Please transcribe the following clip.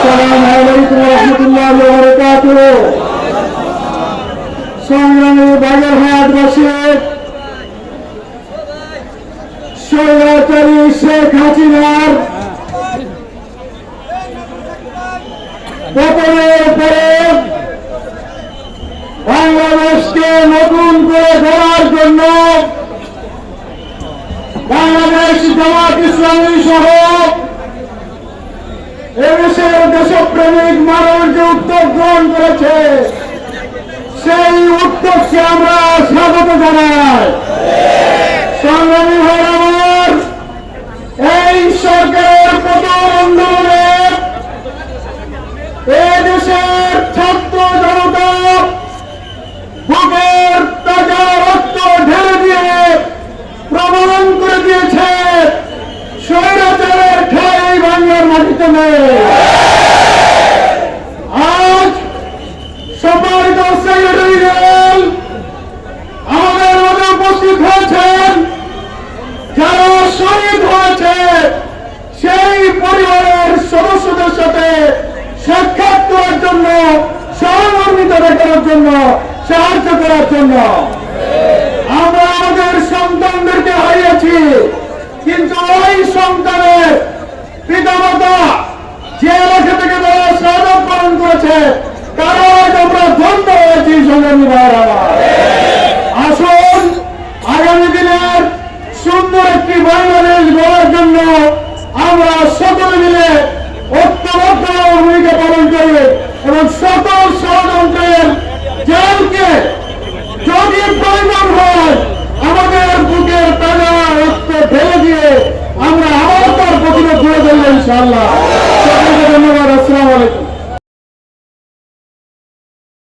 আসসালামু আলাইকুম ওয়া রাহমাতুল্লাহি ওয়া বারাকাতুহু। সংগ্রামী বাগেরহাটবাসী, স্বৈরাচারী শেখ হাসিনার পতনের পরে বাংলাদেশকে নতুন করে গড়ার জন্য বাংলাদেশ জামাত ইসলামী সহ এদেশের দেশপ্রেমিক মানুষ যে উদ্যোগ গ্রহণ করেছে, সেই উদ্যোগকে আমরা স্বাগত জানাই। সংগ্রামী ভাইরা আমার, এই সরকারের পতন আন্দোলনে এদেশের ছাত্র জনতা বুকের তাজা রক্ত ঢেলে দিয়ে প্রমাণ করে দিয়েছে স্বৈরাচারের ঠাই বাংলার মাটিতে নেই। আজ সম্মানিত সেক্রেটারি জেনারেল আমাদের মধ্যে উপস্থিত হয়েছেন, যারা শহীদ হয়েছে সেই পরিবারের সদস্যদের সাথে সাক্ষাৎ করার জন্য, সহমর্মিতা দেখানোর জন্য, সাহায্য করার জন্য। আমরা আমাদের সন্তানদেরকে হারিয়েছি, কিন্তু ওই সন্তানের পিতামাতা যে এলাকা থেকে তারা শাহাদাত পালন করেছে, তারা আমরা ধন্য হয়েছি। সংগ্রামী ভাইরা আমার, আসুন আগামী দিনের সুন্দর একটি বাংলাদেশ গড়ার জন্য আমরা সকলে মিলে ঐক্যবদ্ধ ভূমিকা পালন করি এবং সকল ষড়যন্ত্রের জেলকে যদি প্রয়োজন হয় আমাদের বুকের তাজা রক্ত ঢেলে দিয়ে আমরা আবার তার প্রতিরোধ করে দেবো ইনশাআল্লাহ। সকলকে ধন্যবাদ। আসসালামু